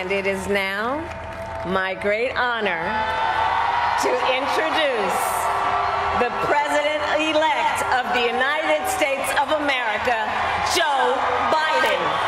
And it is now my great honor to introduce the President-elect of the United States of America, Joe Biden.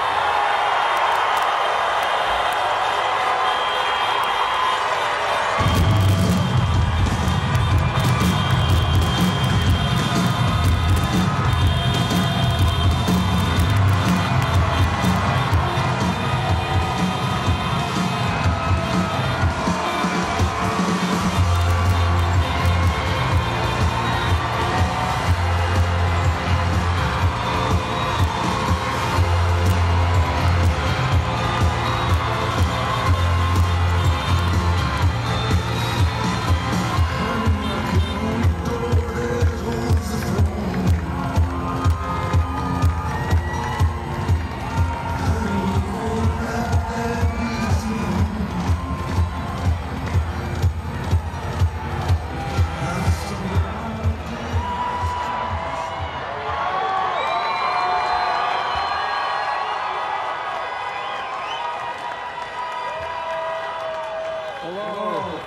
Hello,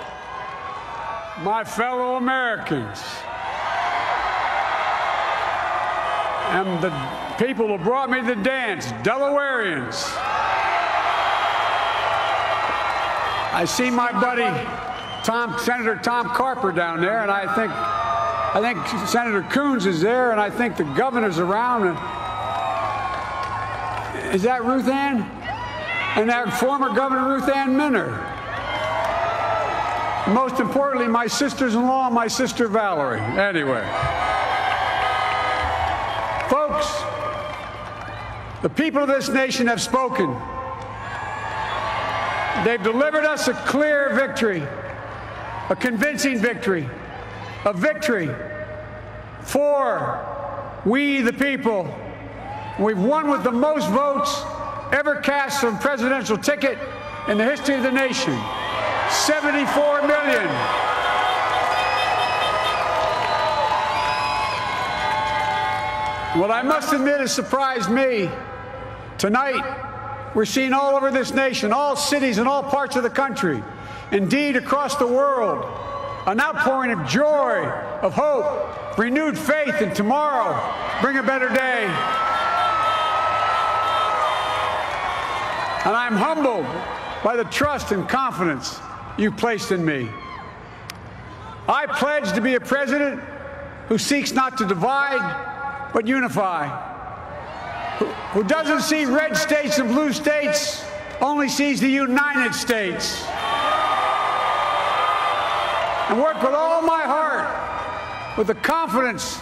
my fellow Americans, and the people who brought me to the dance, Delawareans. I see my buddy Senator Tom Carper down there, and I think Senator Coons is there, and I think the governor's around. Is that Ruth Ann? And that former Governor Ruth Ann Minner. Most importantly, my sisters-in-law, my sister Valerie. Anyway. Folks, the people of this nation have spoken. They've delivered us a clear victory, a convincing victory, a victory for we the people. We've won with the most votes ever cast on a presidential ticket in the history of the nation. 74 million. What I must admit has surprised me. Tonight, we're seeing all over this nation, all cities and all parts of the country, indeed across the world, an outpouring of joy, of hope, renewed faith in tomorrow, bring a better day. And I'm humbled by the trust and confidence you placed in me. I pledge to be a president who seeks not to divide, but unify, who doesn't see red states and blue states, only sees the United States, and work with all my heart, with the confidence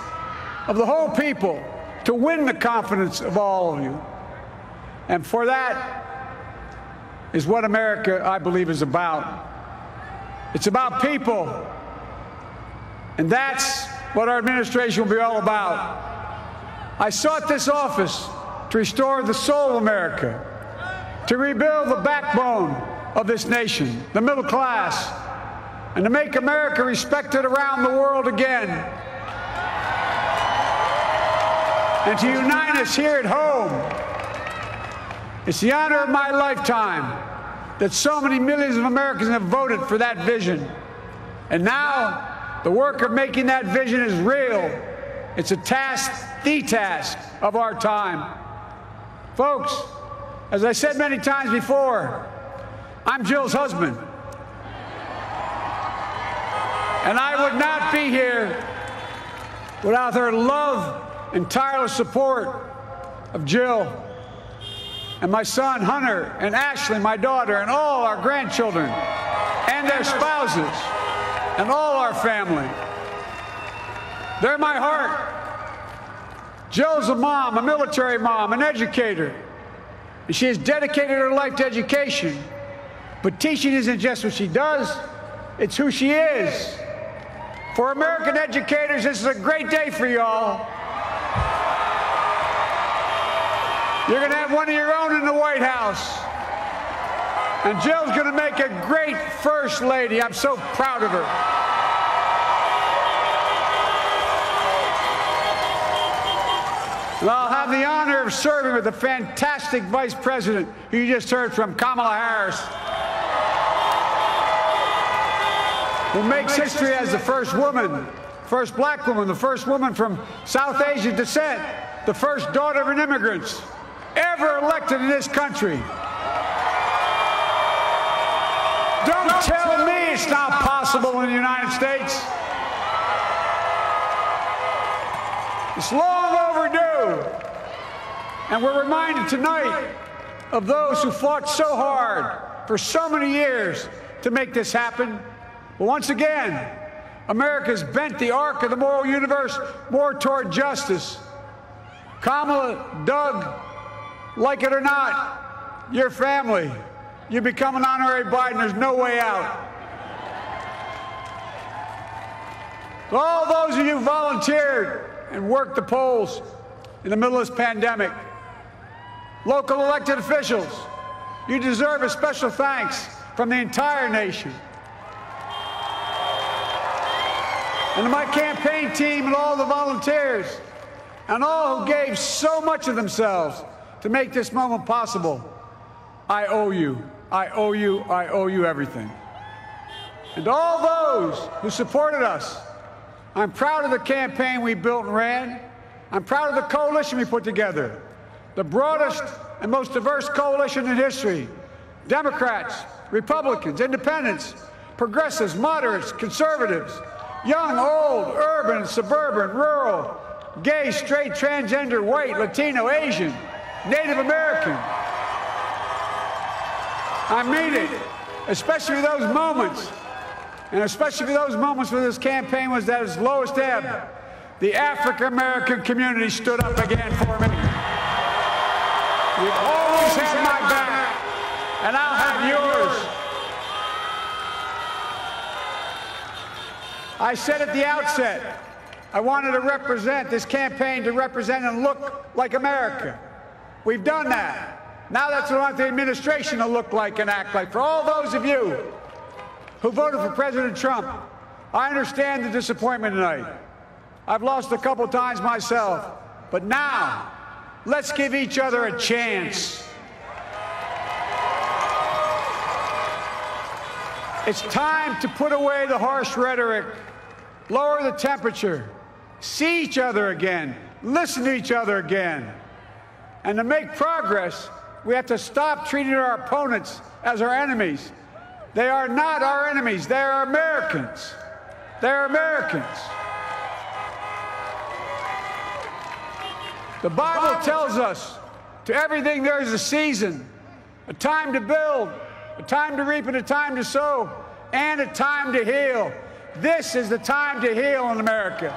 of the whole people, to win the confidence of all of you. And for that is what America, I believe, is about. It's about people, and that's what our administration will be all about. I sought this office to restore the soul of America, to rebuild the backbone of this nation, the middle class, and to make America respected around the world again, and to unite us here at home. It's the honor of my lifetime that so many millions of Americans have voted for that vision. And now, the work of making that vision is real. It's a task, the task of our time. Folks, as I said many times before, I'm Jill's husband. And I would not be here without her love and tireless support of Jill, and my son Hunter, and Ashley, my daughter, and all our grandchildren, and their spouses, and all our family. They're my heart. Jill's a mom, a military mom, an educator. And she has dedicated her life to education. But teaching isn't just what she does, it's who she is. For American educators, this is a great day for y'all. You're going to have one of your own in the White House. And Jill's going to make a great First Lady. I'm so proud of her. And I'll have the honor of serving with the fantastic Vice President who you just heard from, Kamala Harris, who makes history as the first woman, first black woman, the first woman from South Asian descent, the first daughter of an immigrant ever elected in this country. Don't tell me it's not possible in the United States. It's long overdue. And we're reminded tonight of those who fought so hard for so many years to make this happen. But once again, America's bent the arc of the moral universe more toward justice. Kamala, Doug, like it or not, your family. You become an honorary Biden, there's no way out. To all those of you who volunteered and worked the polls in the middle of this pandemic, local elected officials, you deserve a special thanks from the entire nation. And to my campaign team and all the volunteers and all who gave so much of themselves to make this moment possible, I owe you. I owe you. I owe you everything. And to all those who supported us, I'm proud of the campaign we built and ran. I'm proud of the coalition we put together, the broadest and most diverse coalition in history. Democrats, Republicans, independents, progressives, moderates, conservatives, young, old, urban, suburban, rural, gay, straight, transgender, white, Latino, Asian, Native American. I mean it, especially those moments, and especially those moments when this campaign was at its lowest ebb. The African-American community stood up again for me. You've always had my back, and I'll have yours. I said at the outset, I wanted to represent this campaign to represent and look like America. We've done that. Now that's what I want the administration to look like and act like. For all those of you who voted for President Trump, I understand the disappointment tonight. I've lost a couple times myself, but now let's give each other a chance. It's time to put away the harsh rhetoric, lower the temperature, see each other again, listen to each other again. And to make progress, we have to stop treating our opponents as our enemies. They are not our enemies. They are Americans. They're Americans. The Bible tells us to everything there is a season, a time to build, a time to reap and a time to sow, and a time to heal. This is the time to heal in America.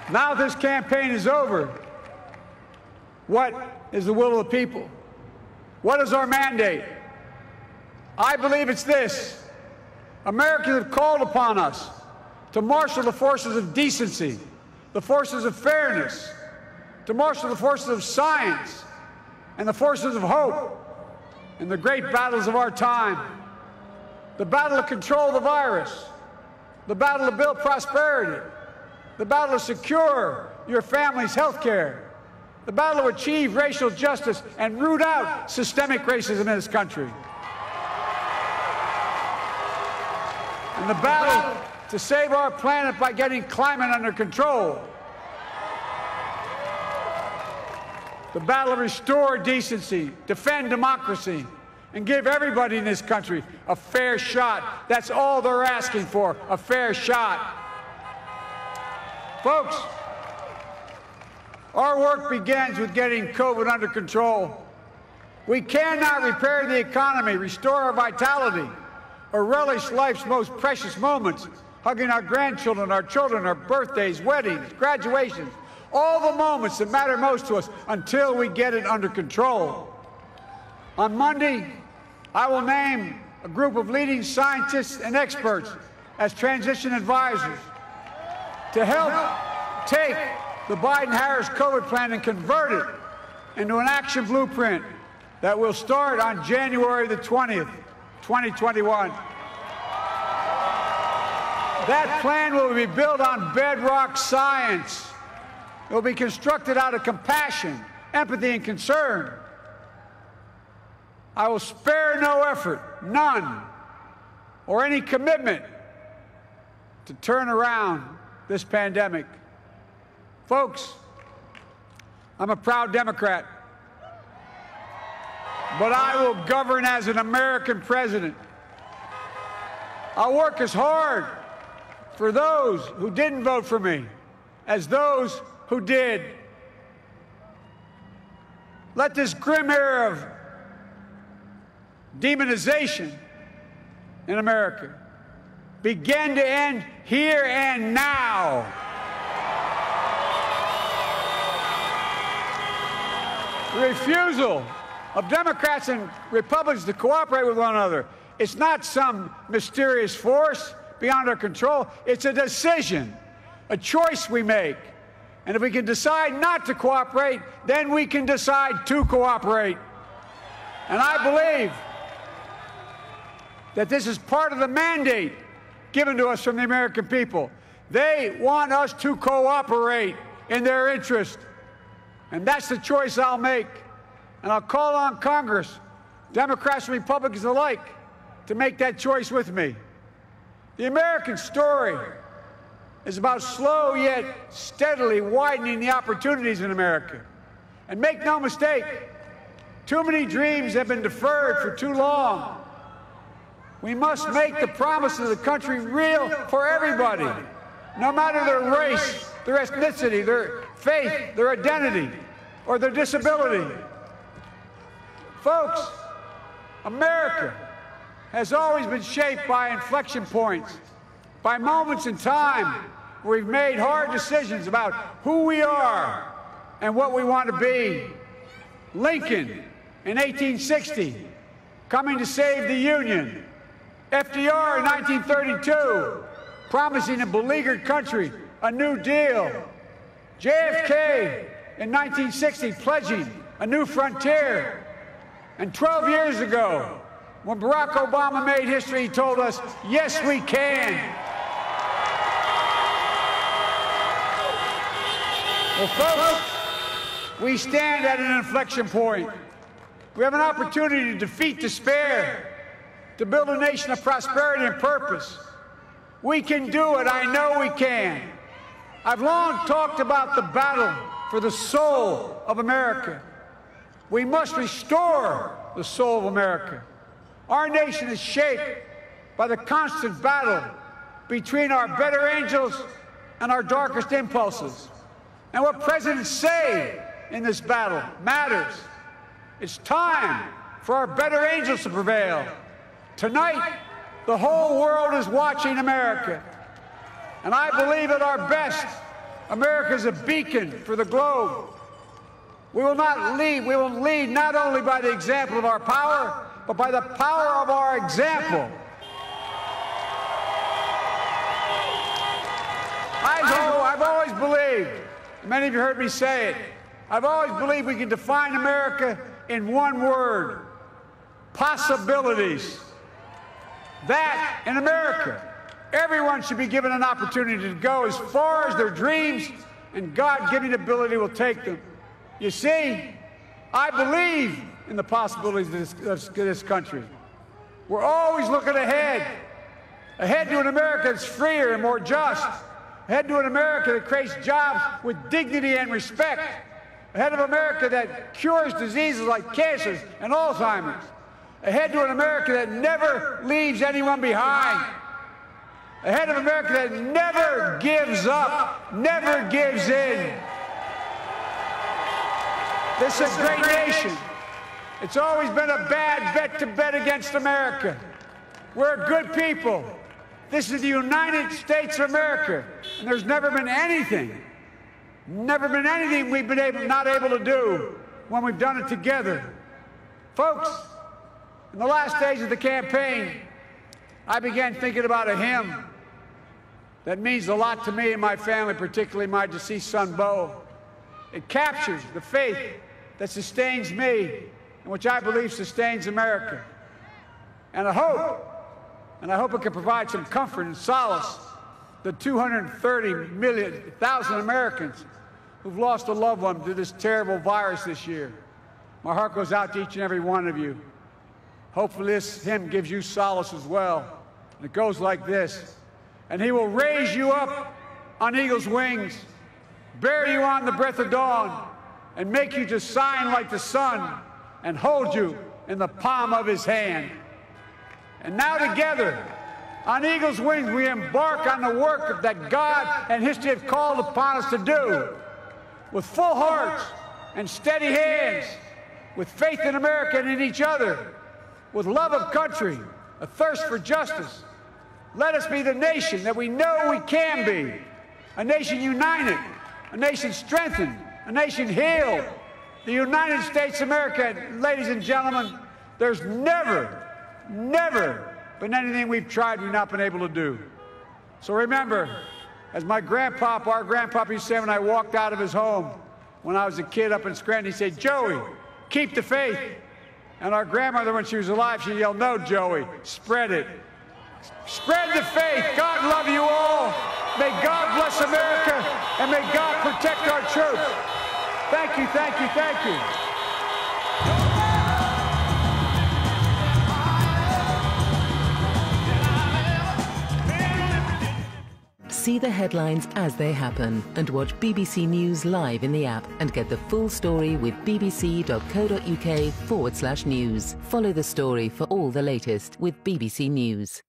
Now this campaign is over. What is the will of the people? What is our mandate? I believe it's this. Americans have called upon us to marshal the forces of decency, the forces of fairness, to marshal the forces of science and the forces of hope in the great battles of our time. The battle to control the virus, the battle to build prosperity, the battle to secure your family's health care, the battle to achieve racial justice and root out systemic racism in this country, and the battle to save our planet by getting climate under control, the battle to restore decency, defend democracy, and give everybody in this country a fair shot. That's all they're asking for, a fair shot. Folks, our work begins with getting COVID under control. We cannot repair the economy, restore our vitality, or relish life's most precious moments, hugging our grandchildren, our children, our birthdays, weddings, graduations, all the moments that matter most to us until we get it under control. On Monday, I will name a group of leading scientists and experts as transition advisors to help take the Biden-Harris COVID plan and convert it into an action blueprint that will start on January the 20th, 2021. That plan will be built on bedrock science. It will be constructed out of compassion, empathy, and concern. I will spare no effort, none, or any commitment to turn around this pandemic. Folks, I'm a proud Democrat, but I will govern as an American president. I'll work as hard for those who didn't vote for me as those who did. Let this grim era of demonization in America begin to end here and now. The refusal of Democrats and Republicans to cooperate with one another, it's not some mysterious force beyond our control. It's a decision, a choice we make. And if we can decide not to cooperate, then we can decide to cooperate. And I believe that this is part of the mandate given to us from the American people. They want us to cooperate in their interest. And that's the choice I'll make. And I'll call on Congress, Democrats and Republicans alike, to make that choice with me. The American story is about slow yet steadily widening the opportunities in America. And make no mistake, too many dreams have been deferred for too long. We must make the promise of the country real for everybody, no matter their race, their ethnicity, their faith, their identity, or their disability. Folks, America has always been shaped by inflection points, by moments in time where we've made hard decisions about who we are and what we want to be. Lincoln in 1860, coming to save the Union. FDR in 1932, promising a beleaguered country a new deal. JFK in 1960, pledging a new frontier. And 12 years ago, when Barack Obama made history, he told us, yes, we can. Well, folks, we stand at an inflection point. We have an opportunity to defeat despair, to build a nation of prosperity and purpose. We can do it. I know we can. I've long talked about the battle for the soul of America. We must restore the soul of America. Our nation is shaped by the constant battle between our better angels and our darkest impulses. And what presidents say in this battle matters. It's time for our better angels to prevail. Tonight, the whole world is watching America. And I believe at our best, America is a beacon for the globe. We will lead not only by the example of our power, but by the power of our example. I've always believed, many of you heard me say it, I've always believed we can define America in one word: possibilities. That, in America, everyone should be given an opportunity to go as far as their dreams and God-given ability will take them. You see, I believe in the possibilities of this country. We're always looking ahead to an America that's freer and more just, ahead to an America that creates jobs with dignity and respect, ahead of America that cures diseases like cancer and Alzheimer's, ahead to an America that never leaves anyone behind, ahead of America that never gives up, never gives in. This is a great nation. It's always been a bad bet to bet against America. We're a good people. This is the United States of America, and there's never been anything we've been not able to do when we've done it together. Folks, in the last days of the campaign, I began thinking about a hymn that means a lot to me and my family, particularly my deceased son, Bo. It captures the faith that sustains me and which I believe sustains America. And I hope it can provide some comfort and solace the 230,000 Americans who've lost a loved one to this terrible virus this year. My heart goes out to each and every one of you. Hopefully this hymn gives you solace as well. And it goes like this. And he will raise you up on eagle's wings, bear you on the breath of dawn, and make you to shine like the sun, and hold you in the palm of his hand. And now together, on eagle's wings, we embark on the work that God and history have called upon us to do, with full hearts and steady hands, with faith in America and in each other, with love of country, a thirst for justice. Let us be the nation that we know we can be, a nation united, a nation strengthened, a nation healed. The United States of America, ladies and gentlemen, there's never been anything we've tried we've not been able to do. So remember, as my grandpapa, our grandpapa used to say when I walked out of his home when I was a kid up in Scranton, he said, "Joey, keep the faith." And our grandmother, when she was alive, she yelled, "No, Joey, spread it. Spread the faith. God love you all. May God bless America, and may God protect our troops." Thank you, thank you, thank you. See the headlines as they happen and watch BBC News live in the app and get the full story with bbc.co.uk/news. Follow the story for all the latest with BBC News.